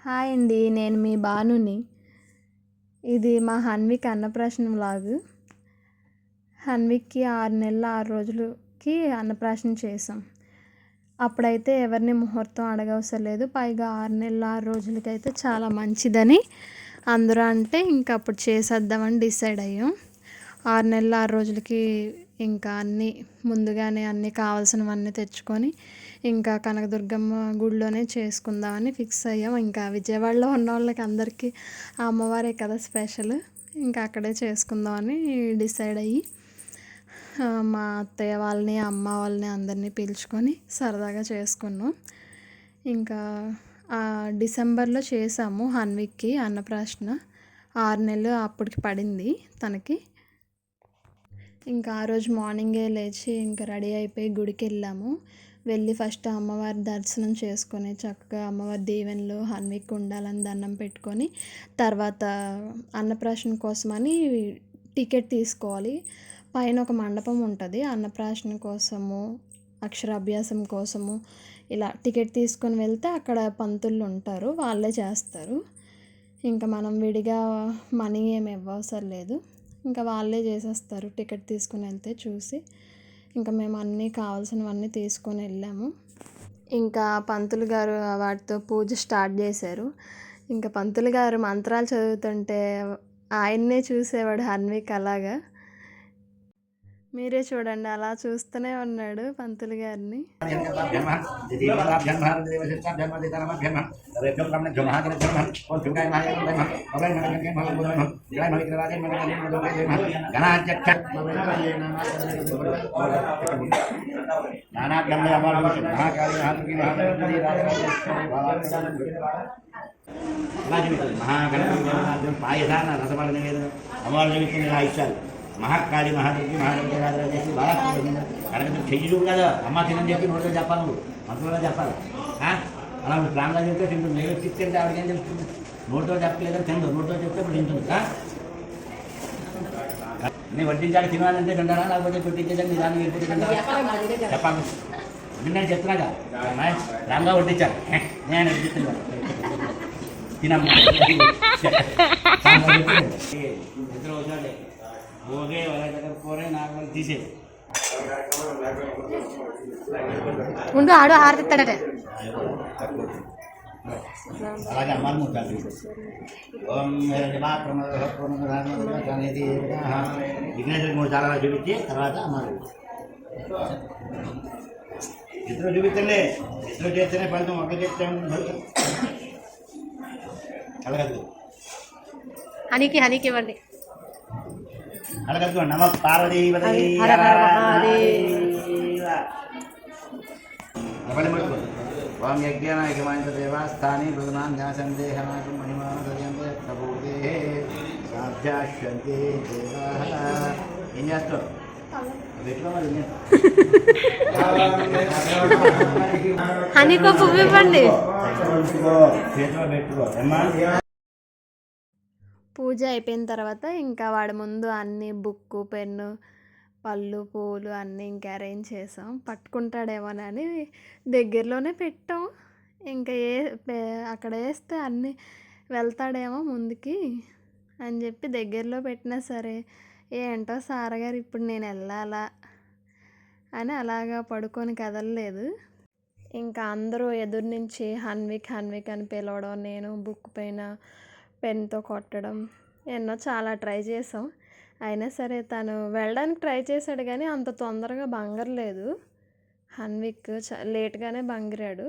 Hi అండి, నేను మీ బానుని. ఇది మా హన్విక్ అన్నప్రాసన వ్లాగ్. హన్విక్కి 6 నెలల 6 రోజులకి అన్నప్రాసన చేసాం. అప్పుడైతే ఎవరిని ముహూర్తం అడగవసరం లేదు. పైగా 6 నెలల 6 రోజులకైతే చాలా మంచిదని అందరూ అంటే ఇంకా అప్పుడు చేసేద్దామని డిసైడ్ అయ్యాం. 6 నెలల 6 రోజులకి ఇంకా అన్నీ ముందుగానే అన్నీ కావాల్సినవన్నీ తెచ్చుకొని ఇంకా కనకదుర్గమ్మ గుడిలోనే చేసుకుందామని ఫిక్స్ అయ్యాం. ఇంకా విజయవాడలో ఉన్న వాళ్ళకి అందరికీ ఆ అమ్మవారే కదా స్పెషల్. ఇంకా అక్కడే చేసుకుందామని డిసైడ్ అయ్యి మా అత్తయ్య వాళ్ళని అమ్మ వాళ్ళని అందరినీ పిలుచుకొని సరదాగా చేసుకున్నాం. ఇంకా డిసెంబర్లో చేసాము హన్విక్కి అన్నప్రాసన. 6 నెలలు అప్పటికి పడింది తనకి. ఇంకా ఆ రోజు మార్నింగే లేచి ఇంకా రెడీ అయిపోయి గుడికి వెళ్ళి ఫస్ట్ అమ్మవారి దర్శనం చేసుకొని చక్కగా అమ్మవారి దీవెనలు హన్విక్ ఉండాలని దండం పెట్టుకొని తర్వాత అన్నప్రాసన కోసమని టికెట్ తీసుకోవాలి. పైన ఒక మండపం ఉంటుంది అన్నప్రాసన కోసము, అక్షరాభ్యాసం కోసము. ఇలా టికెట్ తీసుకొని వెళ్తే అక్కడ పంతులు ఉంటారు, వాళ్ళే చేస్తారు. ఇంకా మనం విడిగా మనీ ఏమి ఇవ్వవసరం లేదు, ఇంకా వాళ్ళే చేసేస్తారు. టికెట్ తీసుకుని వెళ్తే చూసి ఇంకా మేము అన్నీ కావాల్సినవన్నీ తీసుకొని వెళ్ళాము. ఇంకా పంతులు గారు వాటితో పూజ స్టార్ట్ చేశారు. ఇంకా పంతులు గారు మంత్రాలు చదువుతుంటే ఆయన్నే చూసేవాడు హన్విక్. అలాగా మీరే చూడండి, అలా చూస్తూనే ఉన్నాడు పంతులు గారిని. పాయసాన రసపడ నివేదన అమ్మవారు చూపిస్తుంది ఇలా ఇస్తారు. మహాకాళి మహాదుర్గి మహారాజు చేసి బాగా కనుక చెయ్యి చూడు కదా అమ్మ తినని చెప్పి నోటితో చెప్పాలి, నువ్వు మనసులో చెప్పాలి. అలా నువ్వు ప్రాంగా చెప్తే తింటుంది. నేను తింటే ఆవిడకి ఏం తెలుస్తుంది? నోటితో చెప్పలేదని తిందు, నోటితో చెప్తే ఇప్పుడు తింటుంది. నేను వడ్డించాక తినాలంటే తింటారా, లేకపోతే పెట్టించేదాన్ని నిదానం వెళ్ళిపోతే తింటారా చెప్పాలి. నేను చెప్తున్నాగా రాంగా వడ్డించాను, నేను వడ్డిస్తున్నా తినమ్మా ఇద్దరు వచ్చాడే ఓకే వాళ్ళ దగ్గర పోరే నాకు తీసేది ఉండు ఆడు ఆరుతాడట. అలాగే అమ్మాలి ముట్టాలి. ఓం అనేది విఘ్నేశ్వరి 3 చాలా చూపించి తర్వాత అమ్మాలి ఇద్దరు చూపించండి. ఇద్దరు చేస్తేనే ఫలితం, ఒక చేస్తే కలగదు. హనీకి ఇవ్వండి. కలగదు. నమ పార్వతీపతయే ఓం యజ్ఞాయమాంత దేవాస్థాని ప్రధాన న్యాసందేహనాకం మహిమాంతే ప్రభూతే సాధ్యాశ్వంతే దేవా. ఏం చేస్తావు? హనీకో పువ్వు ఇవ్వండి. చేతిలో పెట్టుకో ఏమ్మా. పూజ అయిపోయిన తర్వాత ఇంకా వాడి ముందు అన్ని బుక్కు, పెన్ను, పళ్ళు, పూలు అన్నీ ఇంకా అరేంజ్ చేసాం. పట్టుకుంటాడేమోనని దగ్గరలోనే పెట్టాం. ఇంకా అక్కడ వేస్తే అన్నీ వెళ్తాడేమో ముందుకి అని చెప్పి దగ్గరలో పెట్టినా సరే ఏంటో సారగారు ఇప్పుడు నేను వెళ్ళాలా అని అలాగా పడుకొని కదలలేదు. ఇంకా అందరూ ఎదురు నుంచి హన్విక్ అని పిలవడం, నేను బుక్ పైన పెన్తో కొట్టడం ఎన్నో చాలా ట్రై చేసాం. అయినా సరే తను వెళ్ళడానికి ట్రై చేశాడు కానీ అంత తొందరగా బంగరలేదు. హన్విక్ లేట్గానే బంగిరాడు.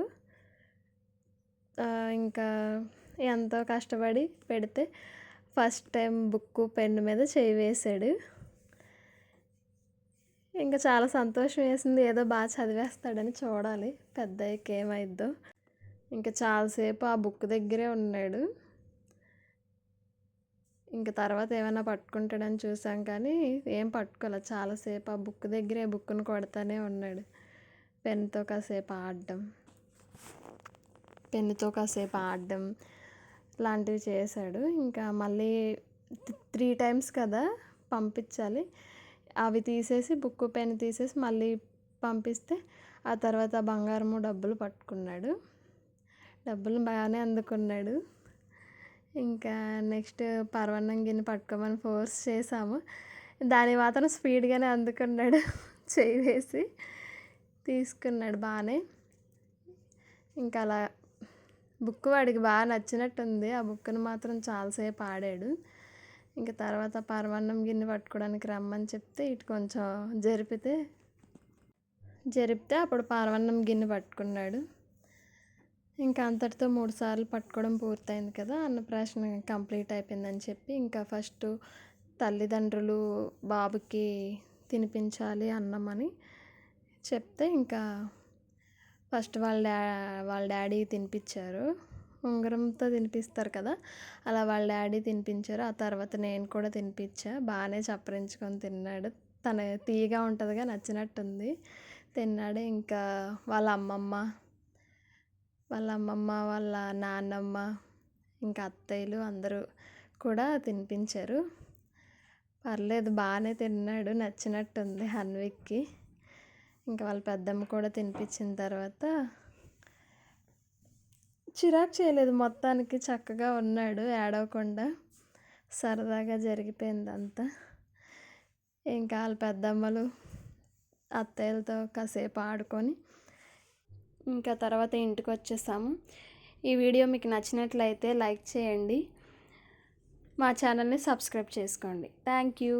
ఇంకా ఎంతో కష్టపడి పెడితే ఫస్ట్ టైం బుక్కు పెన్ను మీద చేయి వేశాడు. ఇంకా చాలా సంతోషం వేసింది. ఏదో బాగా చదివేస్తాడని. చూడాలి పెద్దయ్యకి ఏమైద్దో. ఇంకా చాలాసేపు ఆ బుక్ దగ్గరే ఉన్నాడు. ఇంకా తర్వాత ఏమైనా పట్టుకుంటాడని చూసాం కానీ ఏం పట్టుకోలేదు. చాలాసేపు ఆ బుక్ దగ్గరే బుక్ను కొడతానే ఉన్నాడు. పెన్నుతో కాసేపు ఆడడం లాంటివి చేశాడు. ఇంకా మళ్ళీ 3 టైమ్స్ కదా పంపించాలి. అవి తీసేసి బుక్ పెన్ తీసేసి మళ్ళీ పంపిస్తే ఆ తర్వాత బంగారము డబ్బులు పట్టుకున్నాడు. డబ్బులు బాగానే అందుకున్నాడు. ఇంకా నెక్స్ట్ పరవన్నం గిన్నె పట్టుకోమని ఫోర్స్ చేసాము. దాన్ని మాత్రం స్పీడ్గానే అందుకున్నాడు. చేయి వేసి తీసుకున్నాడు బాగానే. ఇంకా అలా బుక్ వాడికి బాగా నచ్చినట్టుంది. ఆ బుక్ని మాత్రం చాలాసేపు ఆడాడు. ఇంకా తర్వాత పరమాన్నం గిన్నె పట్టుకోవడానికి రమ్మని చెప్తే ఇటు కొంచెం జరిపితే అప్పుడు పరమాన్నం గిన్నె పట్టుకున్నాడు. ఇంకా అంతటితో 3 సార్లు పట్టుకోవడం పూర్తయింది కదా, అన్నప్రాశన కంప్లీట్ అయిపోయిందని చెప్పి ఇంకా ఫస్ట్ తల్లిదండ్రులు బాబుకి తినిపించాలి అన్నమని చెప్తే ఇంకా ఫస్ట్ వాళ్ళ డాడీ తినిపించారు. ఉంగరంతో తినిపిస్తారు కదా, అలా వాళ్ళ డాడీ తినిపించారు. ఆ తర్వాత నేను కూడా తినిపించా. బాగానే చప్పరించుకొని తిన్నాడు. తన తీయగా ఉంటుందిగా, నచ్చినట్టుంది, తిన్నాడు. ఇంకా వాళ్ళ అమ్మమ్మ, వాళ్ళ నాన్నమ్మ, ఇంకా అత్తయ్యలు అందరూ కూడా తినిపించారు. పర్లేదు బాగానే తిన్నాడు, నచ్చినట్టుంది హన్విక్కి. ఇంకా వాళ్ళ పెద్దమ్మ కూడా తినిపించిన తర్వాత చిరాకు చేయలేదు, మొత్తానికి చక్కగా ఉన్నాడు ఏడవకుండా. సరదాగా జరిగిపోయింది అంతా. ఇంకా వాళ్ళ పెద్దమ్మలు అత్తయ్యలతో కాసేపు ఆడుకొని ఇంకా తర్వాత ఇంటికి వచ్చేసాము. ఈ వీడియో మీకు నచ్చినట్లయితే లైక్ చేయండి, మా ఛానల్ని సబ్స్క్రైబ్ చేసుకోండి. Thank you.